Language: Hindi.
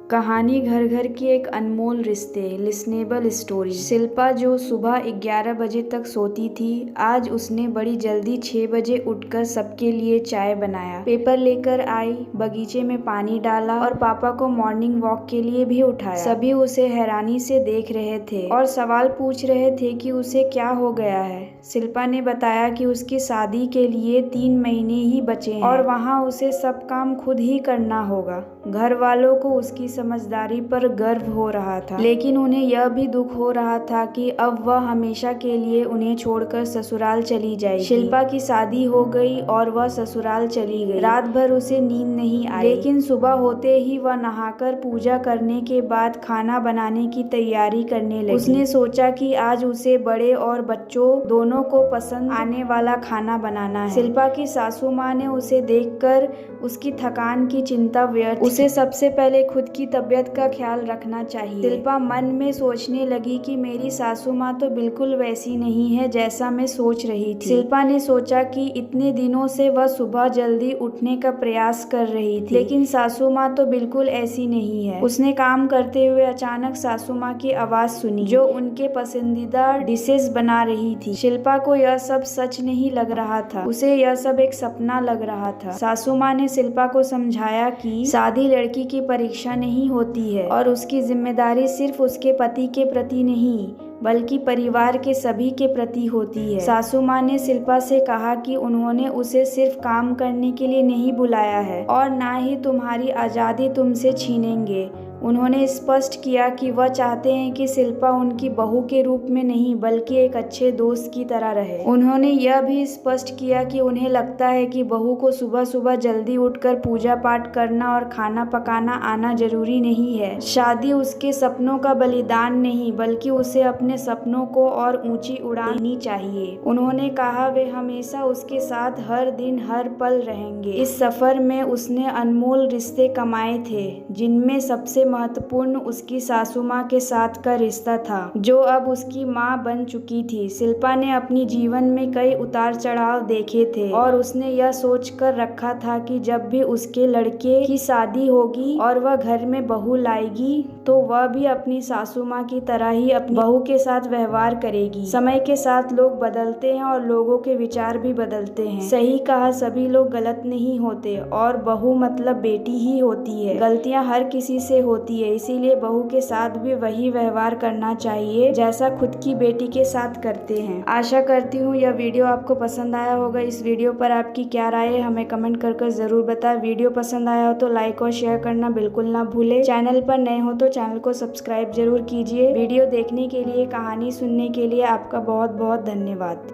कहानी घर घर की एक अनमोल रिश्ते लिसनेबल स्टोरी। शिल्पा जो सुबह 11 बजे तक सोती थी, आज उसने बड़ी जल्दी 6 बजे उठकर सबके लिए चाय बनाया, पेपर लेकर आई, बगीचे में पानी डाला और पापा को मॉर्निंग वॉक के लिए भी उठाया। सभी उसे हैरानी से देख रहे थे और सवाल पूछ रहे थे कि उसे क्या हो गया है। शिल्पा ने बताया कि उसकी शादी के लिए 3 महीने ही बचे हैं और वहाँ उसे सब काम खुद ही करना होगा। घर वालों को उसकी समझदारी पर गर्व हो रहा था, लेकिन उन्हें यह भी दुख हो रहा था कि अब वह हमेशा के लिए उन्हें छोड़कर ससुराल चली जाएगी। शिल्पा की शादी हो गई और वह ससुराल चली गई। रात भर उसे नींद नहीं आई, लेकिन सुबह होते ही वह नहाकर पूजा करने के बाद खाना बनाने की तैयारी करने लगी। उसने सोचा कि आज उसे बड़े और बच्चों दोनों को पसंद आने वाला खाना बनाना है। शिल्पा की सासू माँ ने उसे देखकर उसकी थकान की चिंता व्यर्थ, उसे सबसे पहले खुद की तबीयत का ख्याल रखना चाहिए। शिल्पा मन में सोचने लगी कि मेरी सासू माँ तो बिल्कुल वैसी नहीं है जैसा मैं सोच रही थी। शिल्पा ने सोचा कि इतने दिनों से वह सुबह जल्दी उठने का प्रयास कर रही थी, लेकिन सासू माँ तो बिल्कुल ऐसी नहीं है। उसने काम करते हुए अचानक सासू माँ की आवाज सुनी, जो उनके पसंदीदा डिशेस बना रही थी। शिल्पा को यह सब सच नहीं लग रहा था, उसे यह सब एक सपना लग रहा था। सासू माँ ने शिल्पा को समझाया कि शादी लड़की की परीक्षा नहीं होती है और उसकी जिम्मेदारी सिर्फ उसके पति के प्रति नहीं बल्कि परिवार के सभी के प्रति होती है। सासू माँ ने शिल्पा से कहा कि उन्होंने उसे सिर्फ काम करने के लिए नहीं बुलाया है और ना ही तुम्हारी आज़ादी तुमसे छीनेंगे। उन्होंने स्पष्ट किया कि वह चाहते हैं कि शिल्पा उनकी बहू के रूप में नहीं बल्कि एक अच्छे दोस्त की तरह रहे। उन्होंने यह भी स्पष्ट किया कि उन्हें लगता है कि बहू को सुबह सुबह जल्दी उठकर पूजा पाठ करना और खाना पकाना आना जरूरी नहीं है। शादी उसके सपनों का बलिदान नहीं बल्कि उसे अपने सपनों को और ऊंची उड़ान देनी चाहिए। उन्होंने कहा वे हमेशा उसके साथ हर दिन हर पल रहेंगे। इस सफर में उसने अनमोल रिश्ते कमाए थे, जिनमें सबसे महत्वपूर्ण उसकी सासू माँ के साथ का रिश्ता था, जो अब उसकी माँ बन चुकी थी। शिल्पा ने अपनी जीवन में कई उतार चढ़ाव देखे थे और उसने यह सोच कर रखा था कि जब भी उसके लड़के की शादी होगी और वह घर में बहू लाएगी तो वह भी अपनी सासू माँ की तरह ही अपनी बहू के साथ व्यवहार करेगी। समय के साथ लोग बदलते हैं और लोगों के विचार भी बदलते हैं। सही कहा, सभी लोग गलत नहीं होते और बहू मतलब बेटी ही होती है। गलतियाँ हर किसी से होती है, इसीलिए बहू के साथ भी वही व्यवहार करना चाहिए जैसा खुद की बेटी के साथ करते हैं। आशा करती हूँ यह वीडियो आपको पसंद आया होगा। इस वीडियो पर आपकी क्या राय है हमें कमेंट कर जरूर बताएं। वीडियो पसंद आया हो तो लाइक और शेयर करना बिल्कुल ना भूले। चैनल पर नए हो तो चैनल को सब्सक्राइब जरूर कीजिए। वीडियो देखने के लिए, कहानी सुनने के लिए आपका बहुत बहुत धन्यवाद।